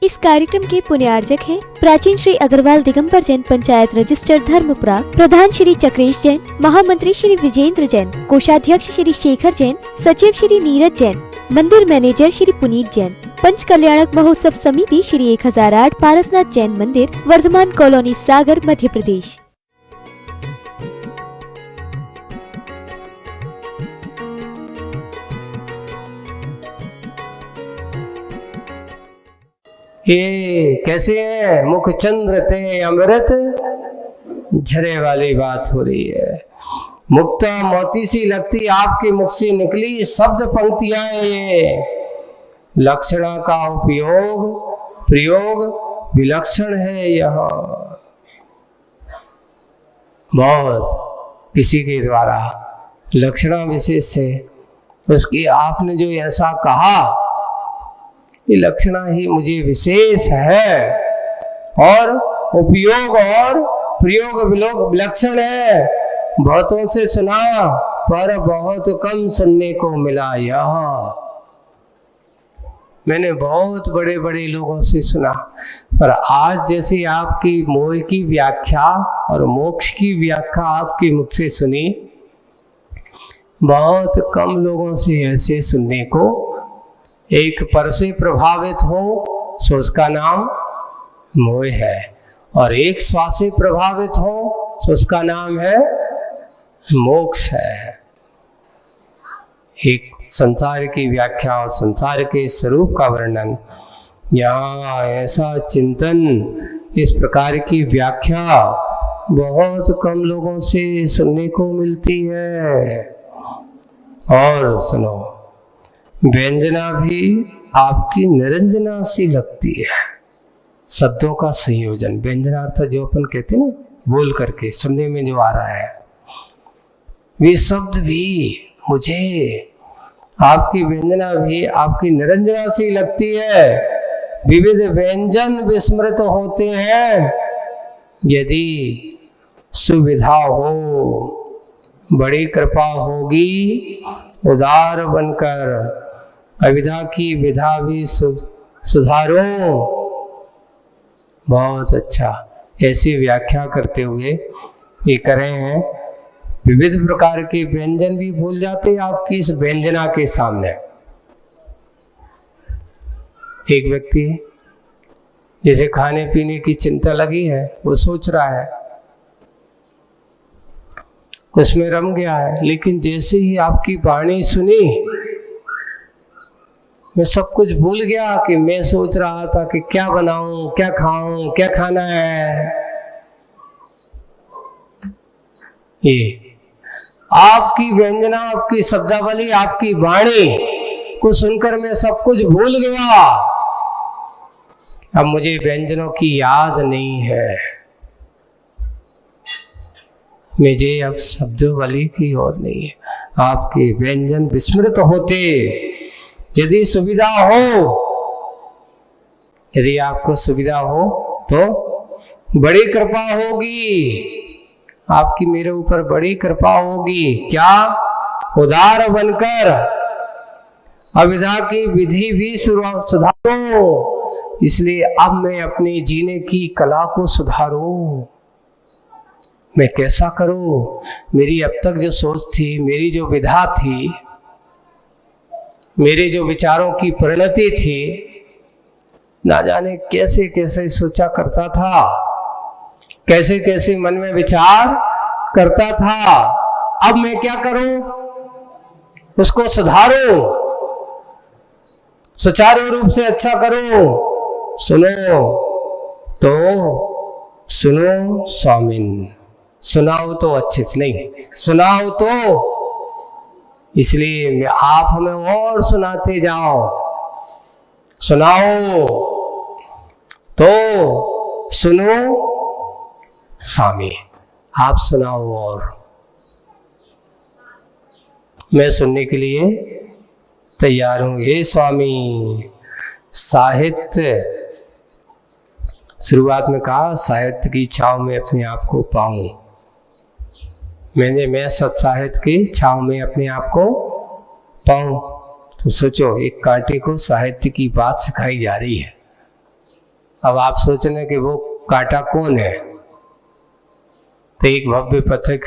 इस कार्यक्रम के पुण्यार्जक हैं प्राचीन श्री अग्रवाल दिगंबर जैन पंचायत रजिस्टर धर्मपुरा, प्रधान श्री चक्रेश जैन, महामंत्री श्री विजेंद्र जैन, कोषाध्यक्ष श्री शेखर जैन, सचिव श्री नीरज जैन, मंदिर मैनेजर श्री पुनीत जैन, पंच कल्याणक महोत्सव समिति श्री 1008 पारसनाथ जैन मंदिर, वर्धमान कॉलोनी, सागर, मध्य प्रदेश। ये कैसे है? मुख चंद्र ते अमृत झरे वाली बात हो रही है। मुक्ता मोती सी लगती आपके मुख से निकली शब्द पंक्तियां ये। लक्षणा का उपयोग प्रयोग विलक्षण है। यह बहुत किसी के द्वारा लक्षणा विशेष है, उसकी आपने जो ऐसा कहा ये लक्षणा ही मुझे विशेष है और उपयोग और प्रयोग विलक्षण है। बहुतों से सुना पर बहुत कम सुनने को मिला। यह मैंने बहुत बड़े बड़े लोगों से सुना, पर आज जैसे आपकी मोह की व्याख्या और मोक्ष की व्याख्या आपके मुख से सुनी, बहुत कम लोगों से ऐसे सुनने को। एक पर से प्रभावित हो सो उसका नाम मोह है, और एक श्वास से प्रभावित हो सो उसका नाम है मोक्ष है। एक संसार की व्याख्या और संसार के स्वरूप का वर्णन, यहाँ ऐसा चिंतन, इस प्रकार की व्याख्या बहुत कम लोगों से सुनने को मिलती है। और सुनो, व्यंजना भी आपकी निरंजना सी लगती है। शब्दों का संयोजन, व्यंजना अर्थात जो अपन कहते हैं ना, बोल करके सुनने में जो आ रहा है, वे शब्द भी मुझे, आपकी व्यंजना भी आपकी निरंजना सी लगती है। विविध व्यंजन विस्मृत होते हैं। यदि सुविधा हो, बड़ी कृपा होगी, उदार बनकर अविधा की विधा भी सुधारो। बहुत अच्छा, ऐसी व्याख्या करते हुए ये करें हैं। विविध प्रकार के व्यंजन भी भूल जाते आपकी इस व्यंजना के सामने। एक व्यक्ति जैसे खाने पीने की चिंता लगी है, वो सोच रहा है, उसमें रम गया है, लेकिन जैसे ही आपकी वाणी सुनी, मैं सब कुछ भूल गया कि मैं सोच रहा था कि क्या बनाऊं, क्या खाऊं, क्या खाना है। ये आपकी व्यंजना, आपकी शब्दावली, आपकी वाणी को सुनकर मैं सब कुछ भूल गया। अब मुझे व्यंजनों की याद नहीं है, मुझे अब शब्दावली की और नहीं है। आपके व्यंजन विस्मृत होते। यदि सुविधा हो, यदि आपको सुविधा हो तो बड़ी कृपा होगी, आपकी मेरे ऊपर बड़ी कृपा होगी। क्या? उदार बनकर अविधा की विधि भी सुधारो। इसलिए अब मैं अपने जीने की कला को सुधारूं। मैं कैसा करूं? मेरी अब तक जो सोच थी, मेरी जो विधा थी, मेरे जो विचारों की परिणति थी, ना जाने कैसे कैसे सोचा करता था, कैसे कैसे मन में विचार करता था। अब मैं क्या करूं? उसको सुधारूं, सुचारू रूप से अच्छा करूं। सुनो तो सुनो स्वामिन, सुनाओ तो अच्छे से, नहीं सुनाओ तो, इसलिए आप हमें और सुनाते जाओ। सुनाओ तो सुनो स्वामी, आप सुनाओ और मैं सुनने के लिए तैयार हूं। हे स्वामी, साहित्य, शुरुआत में कहा साहित्य की छांव में अपने आप को पाऊं। मैं सत्साहित्य की छांव में अपने आप को पाऊं। तो सोचो, एक कांटे को साहित्य की बात सिखाई जा रही है। अब आप सोच रहे कि वो कांटा कौन है, तो एक भव्य पथिक,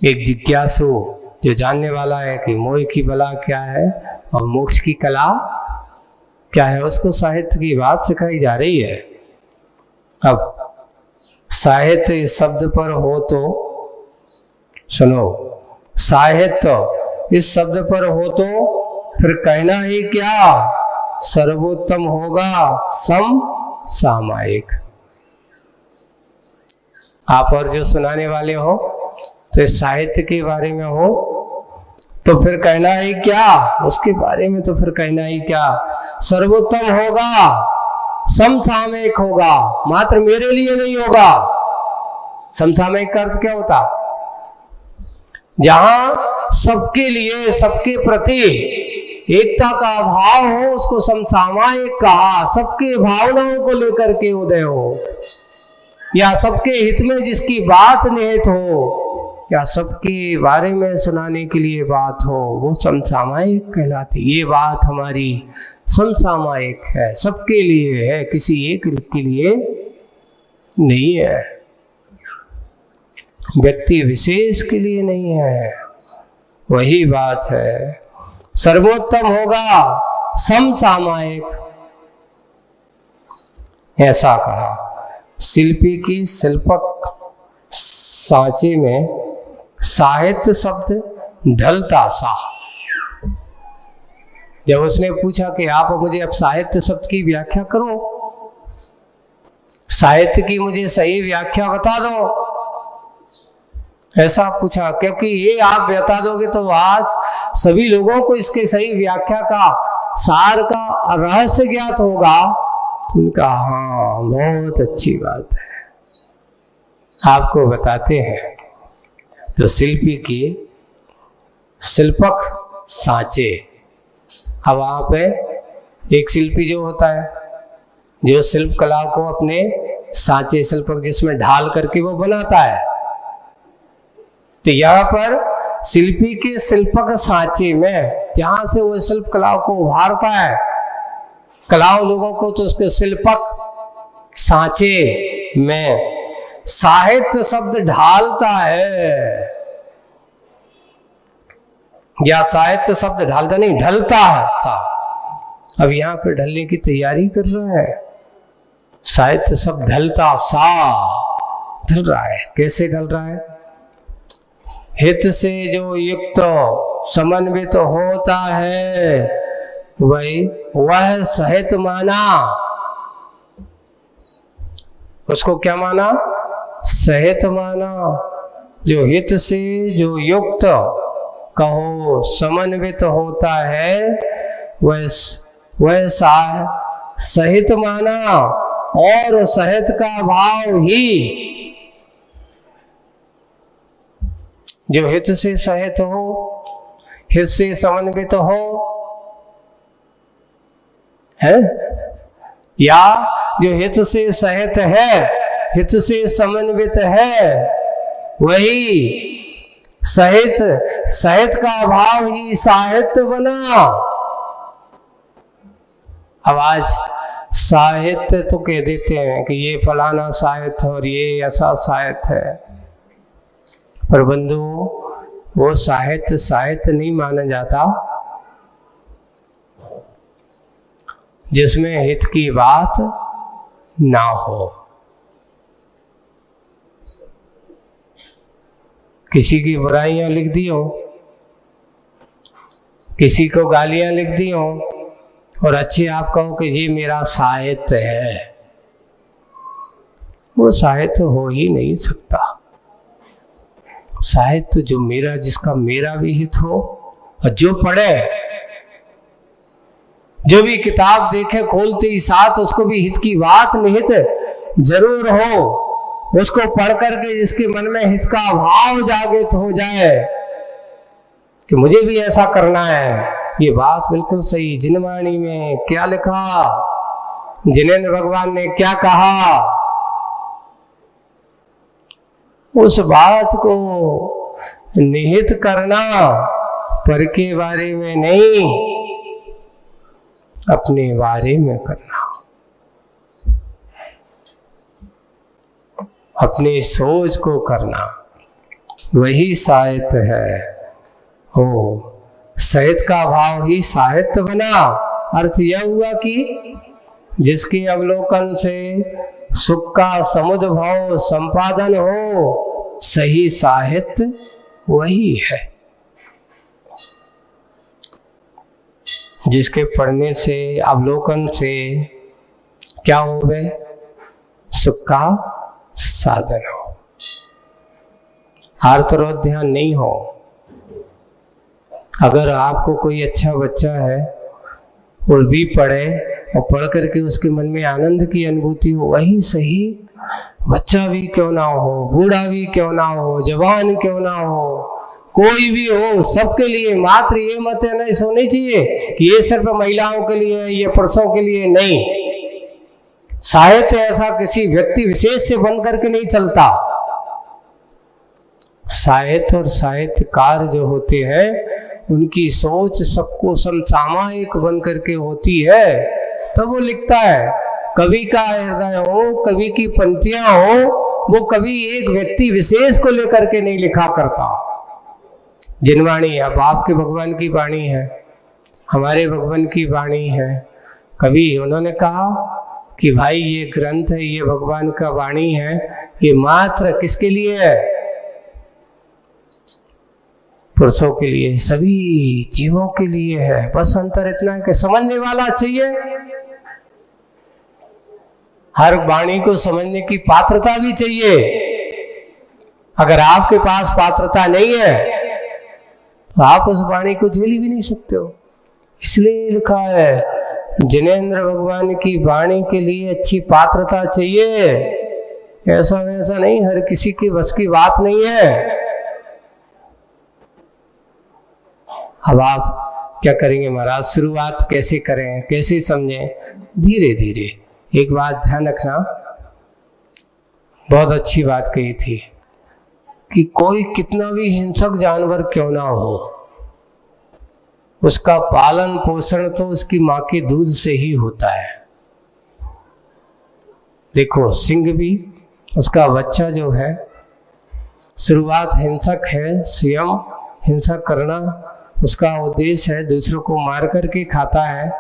एक जिज्ञासु जो जानने वाला है कि मोह की बला क्या है और मोक्ष की कला क्या है, उसको साहित्य की बात सिखाई जा रही है। अब साहित्य इस शब्द पर हो तो सुनो, साहित्य इस शब्द पर हो तो फिर कहना ही क्या, सर्वोत्तम होगा समसामयिक। आप और जो सुनाने वाले हो तो इस साहित्य के बारे में हो तो फिर कहना ही क्या, उसके बारे में तो फिर कहना ही क्या, सर्वोत्तम होगा, समसामयिक होगा, मात्र मेरे लिए नहीं होगा। समसामयिक का अर्थ क्या होता, जहां सबके लिए, सबके प्रति एकता का भाव हो, उसको समसामयिक कहा। सबके भावनाओं को लेकर के उदय हो, या सबके हित में जिसकी बात निहित हो, या सबके बारे में सुनाने के लिए बात हो, वो समसामयिक कहलाती। ये बात हमारी समसामयिक है, सबके लिए है, किसी एक के लिए नहीं है, व्यक्ति विशेष के लिए नहीं है। वही बात है, सर्वोत्तम होगा समसामयिक, ऐसा कहा। शिल्पी की शिल्पक सांचे में साहित्य शब्द ढलता सा। जब उसने पूछा कि आप मुझे अब साहित्य शब्द की व्याख्या करो, साहित्य की मुझे सही व्याख्या बता दो, ऐसा पूछा, क्योंकि ये आप बता दोगे तो आज सभी लोगों को इसके सही व्याख्या का, सार का रहस्य ज्ञात होगा। तो उनका हाँ, बहुत अच्छी बात है, आपको बताते हैं। तो शिल्पी की शिल्पक सांचे। अब वहाँ पे एक शिल्पी जो होता है, जो शिल्प कला को अपने सांचे, शिल्पक जिसमें ढाल करके वो बनाता है, तो यहाँ पर शिल्पी के शिल्पक सांचे में जहां से वो शिल्प कला को उभारता है, कलाओं लोगों को, तो उसके शिल्पक सांचे में साहित्य शब्द ढालता है, या साहित्य शब्द ढालता नहीं, ढलता है सा। अब यहाँ पे ढलने की तैयारी कर रहा है, साहित्य शब्द ढलता सा, ढल रहा है। कैसे ढल रहा है, हित से जो युक्त समन्वित तो होता है, वही वह सहित माना। उसको क्या माना, सहित माना। जो हित से जो युक्त कहो समन्वित होता है, वह सहित माना। और सहित का भाव ही, जो हित से सहित हो, हित से समन्वित हो है, या जो हित से सहित है, हित से समन्वित है, वही सहित, सहित का भाव ही साहित्य बना। अब आज साहित्य तो कह देते हैं कि ये फलाना साहित्य और ये ऐसा साहित्य है, पर बंधु वो साहित्य साहित्य नहीं माना जाता जिसमें हित की बात ना हो। किसी की बुराइयां लिख दी हो, किसी को गालियां लिख दी हो, और अच्छे आप कहो कि ये मेरा साहित्य है, वो साहित्य हो ही नहीं सकता। साहित्य जो मेरा, जिसका मेरा भी हित हो, और जो पढ़े, जो भी किताब देखे खोलते ही साथ उसको भी हित की बात निहित जरूर हो, उसको पढ़ करके जिसके मन में हित का भाव जागृत हो जाए कि मुझे भी ऐसा करना है, ये बात बिल्कुल सही। जिनवाणी में क्या लिखा, जिनेंद्र भगवान ने क्या कहा, उस बात को निहित करना, पर के बारे में नहीं, अपने बारे में करना। अपनी सोच को करना, वही साहित्य है। हो साहित्य का भाव ही साहित्य बना। अर्थ यह हुआ कि जिसके अवलोकन से सुख का समुद्भव संपादन हो, सही साहित्य वही है। जिसके पढ़ने से, अवलोकन से क्या हो गए? सुख का साधन हो, हर तरफ ध्यान नहीं हो। अगर आपको कोई अच्छा बच्चा है, वो भी पढ़े और पढ़ करके उसके मन में आनंद की अनुभूति हो, वही सही। बच्चा भी क्यों ना हो, बूढ़ा भी क्यों ना हो, जवान क्यों ना हो, कोई भी हो, सबके लिए। मात्र ये मत है नहीं सोनी चाहिए कि ये सिर्फ महिलाओं के लिए है, ये पुरुषों के लिए नहीं। साहित्य ऐसा किसी व्यक्ति विशेष से बन करके नहीं चलता। साहित्य और साहित्यकार जो होते हैं, उनकी सोच सबको समसामयिक बन करके होती है, तब वो लिखता है। कवि का हृदय हो, कवि की पंक्तियां हो, वो कभी एक व्यक्ति विशेष को लेकर के नहीं लिखा करता। जिनवाणी अब आपके भगवान की वाणी है, हमारे भगवान की वाणी है। कभी उन्होंने कहा कि भाई ये ग्रंथ है, ये भगवान का वाणी है, ये मात्र किसके लिए है? पुरुषों के लिए, सभी जीवों के लिए है। बस अंतर इतना है कि समझने वाला चाहिए। हर वाणी को समझने की पात्रता भी चाहिए। अगर आपके पास पात्रता नहीं है तो आप उस वाणी को झेल भी नहीं सकते हो। इसलिए लिखा है, जिनेंद्र भगवान की वाणी के लिए अच्छी पात्रता चाहिए। ऐसा वैसा नहीं, हर किसी की बस की बात नहीं है। अब आप क्या करेंगे महाराज? शुरुआत कैसे करें, कैसे समझें? धीरे धीरे। एक बात ध्यान रखना, बहुत अच्छी बात कही थी कि कोई कितना भी हिंसक जानवर क्यों ना हो, उसका पालन पोषण तो उसकी माँ के दूध से ही होता है। देखो, सिंह भी, उसका बच्चा जो है, शुरुआत हिंसक है, स्वयं हिंसा करना उसका उद्देश्य है, दूसरों को मार करके खाता है।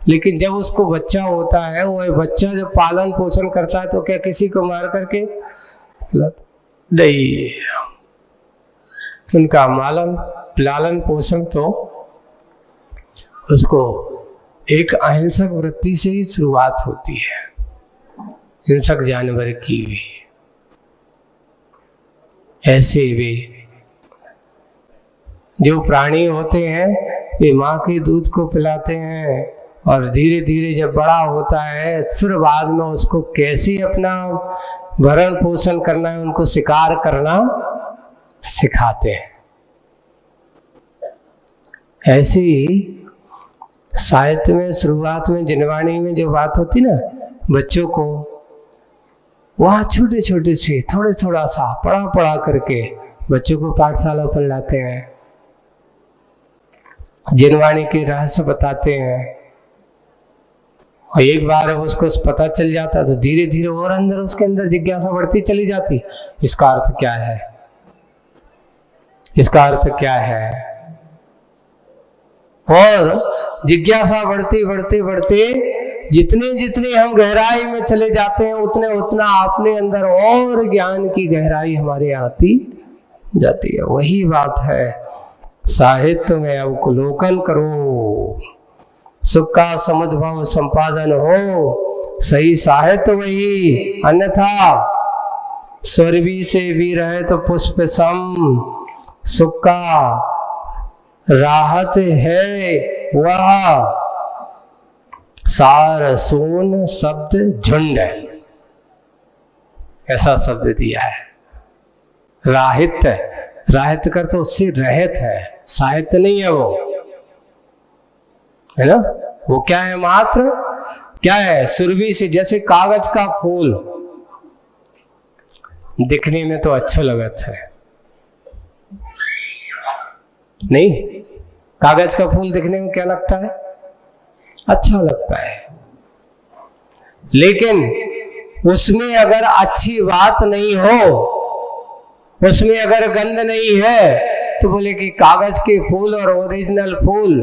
लेकिन जब उसको बच्चा होता है, वो बच्चा जब पालन पोषण करता है तो क्या किसी को मार करके नहीं, उनका लालन पोषण तो उसको एक अहिंसक वृत्ति से ही शुरुआत होती है, हिंसक जानवर की भी। ऐसे भी जो प्राणी होते हैं, वे माँ के दूध को पिलाते हैं और धीरे धीरे जब बड़ा होता है, फिर बाद में उसको कैसे अपना भरण पोषण करना है, उनको शिकार करना सिखाते हैं। ऐसे ही साहित्य में शुरुआत में जिनवाणी में जो बात होती ना, बच्चों को वहाँ छोटे छोटे से थोड़ा सा पढ़ा करके बच्चों को पाठशाला पर लाते हैं, जिनवाणी के रहस्य बताते हैं। और एक बार उसको पता चल जाता तो धीरे धीरे और अंदर उसके अंदर जिज्ञासा बढ़ती चली जाती, इसका अर्थ क्या है, इसका अर्थ क्या है। और जिज्ञासा बढ़ते जितने हम गहराई में चले जाते हैं, उतना अपने अंदर और ज्ञान की गहराई हमारे आती जाती है। वही बात है, साहित्य में अवलोकन करो, सुख का समुद्भव संपादन हो, सही साहित्य वही। अन्यथा स्वर भी से भी रहे तो पुष्प सम, सुख का राहत है वह, सार सोन शब्द झुंड, ऐसा शब्द दिया है। राहित कर तो उससे रहत है, साहित्य नहीं है वो, है ना। वो क्या है? मात्र क्या है? सुरभि से, जैसे कागज का फूल दिखने में तो अच्छा लगता है, नहीं? कागज का फूल दिखने में क्या लगता है? अच्छा लगता है। लेकिन उसमें अगर अच्छी बात नहीं हो, उसमें अगर गंध नहीं है, तो बोले कि कागज के फूल और ओरिजिनल फूल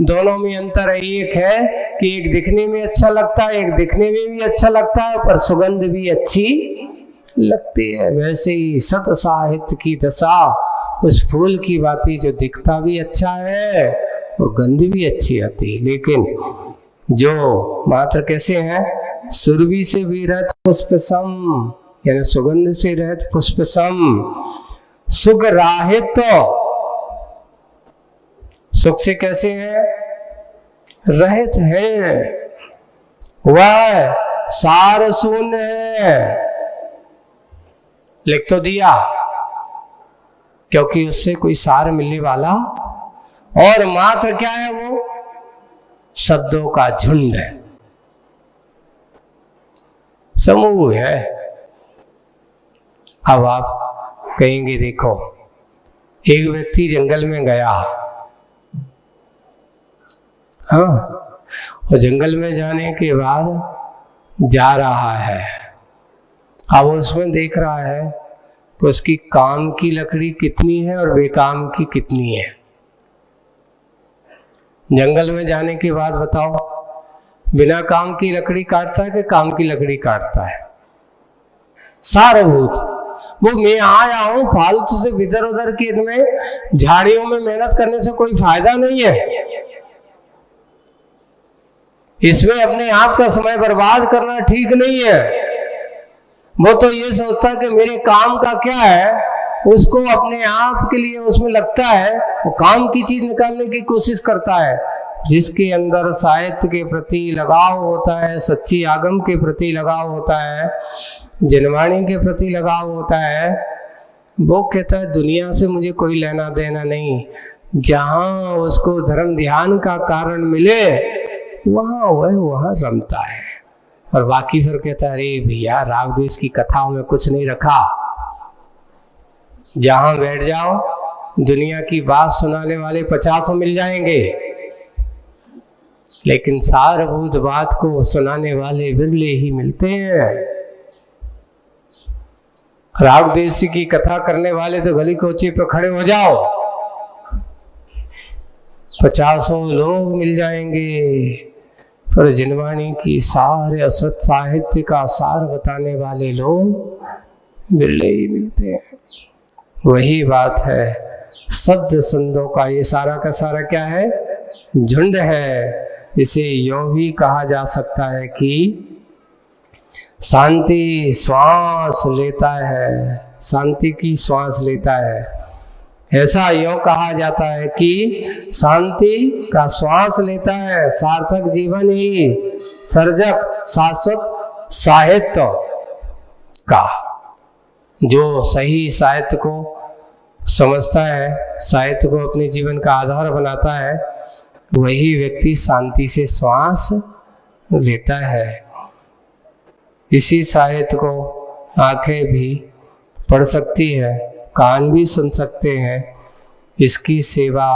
दोनों में अंतर एक है कि एक दिखने में अच्छा लगता है, एक दिखने में भी अच्छा लगता है, पर सुगंध भी अच्छी लगती है। वैसे ही सत साहित्य की दशा उस फूल की बाती जो दिखता भी अच्छा है और गंध भी अच्छी आती है, लेकिन जो मात्र कैसे हैं, सुरभि से भी रहत पुष्पसम, यानी सुगंध से रहत पुष्पसम, सुख राहित, सुख से कैसे है, रहित है, वह सार शून्य है। लिख तो दिया, क्योंकि उससे कोई सार मिलने वाला, और मात्र क्या है, वो शब्दों का झुंड है, समूह है। अब आप कहेंगे देखो, एक व्यक्ति जंगल में गया, हाँ, और जंगल में जाने के बाद जा रहा है, अब उसमें देख रहा है कि उसकी काम की लकड़ी कितनी है और बेकाम की कितनी है। जंगल में जाने के बाद बताओ, बिना काम की लकड़ी काटता है कि काम की लकड़ी काटता है? सारभूत। वो मैं आया हूं फालतू से इधर उधर के में झाड़ियों में मेहनत करने से कोई फायदा नहीं है। इसमें अपने आप का समय बर्बाद करना ठीक नहीं है। वो तो ये सोचता है कि मेरे काम का क्या है, उसको अपने आप के लिए उसमें लगता है, वो काम की चीज निकालने की कोशिश करता है। जिसके अंदर साहित्य के प्रति लगाव होता है, सच्ची आगम के प्रति लगाव होता है, जनवाणी के प्रति लगाव होता है, वो कहता है दुनिया से मुझे कोई लेना देना नहीं। जहाँ उसको धर्म ध्यान का कारण मिले वहाँ वहाँ रमता है। और बाकी फिर कहता है अरे भैया राग द्वेष की कथाओं में कुछ नहीं रखा। जहाँ बैठ जाओ दुनिया की बात सुनाने वाले 50 मिल जाएंगे, लेकिन सारभूत बात को सुनाने वाले बिरले ही मिलते हैं। राग द्वेष की कथा करने वाले तो गली कोचे पर खड़े हो जाओ, 50 लोग मिल जाएंगे, पर जनवाणी की सारे असत साहित्य का सार बताने वाले लोग बिरले ही मिलते हैं। वही बात है, शब्द संतों का ये सारा का सारा क्या है, झुंड है। इसे यूं भी कहा जा सकता है कि शांति श्वास लेता है, शांति की श्वास लेता है। ऐसा यूं कहा जाता है कि शांति का श्वास लेता है। सार्थक जीवन ही सर्जक शाश्वत साहित्य का, जो सही साहित्य को समझता है, साहित्य को अपने जीवन का आधार बनाता है, वही व्यक्ति शांति से श्वास लेता है। इसी साहित्य को आंखें भी पढ़ सकती है, कान भी सुन सकते हैं, इसकी सेवा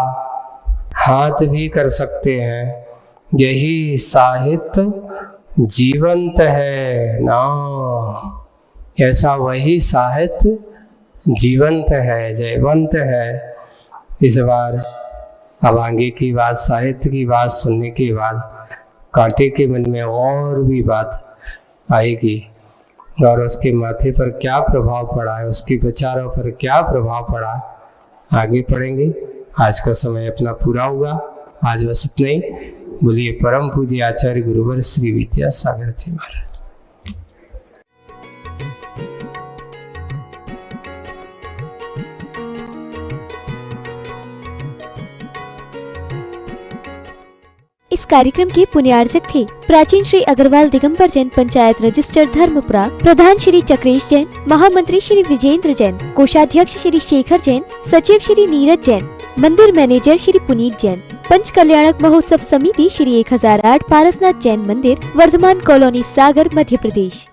हाथ भी कर सकते हैं। यही साहित्य जीवंत है ना, ऐसा वही साहित्य जीवंत है, जयवंत है। इस बार अब आगे की बात, साहित्य की बात सुनने के बाद कांटे के मन में और भी बात आएगी, और उसके माथे पर क्या प्रभाव पड़ा है, उसके विचारों पर क्या प्रभाव पड़ा, आगे पढ़ेंगे। आज का समय अपना पूरा हुआ, आज बस इतना ही। बोलिए परम पूज्य आचार्य गुरुवर श्री विद्यासागर जी महाराज। इस कार्यक्रम के पुण्यार्जक थे प्राचीन श्री अग्रवाल दिगंबर जैन पंचायत रजिस्टर धर्मपुरा, प्रधान श्री चक्रेश जैन, महामंत्री श्री विजेंद्र जैन, कोषाध्यक्ष श्री शेखर जैन, सचिव श्री नीरज जैन, मंदिर मैनेजर श्री पुनीत जैन, पंच कल्याणक महोत्सव समिति श्री 1008 पारसनाथ जैन मंदिर, वर्धमान कॉलोनी, सागर, मध्य प्रदेश।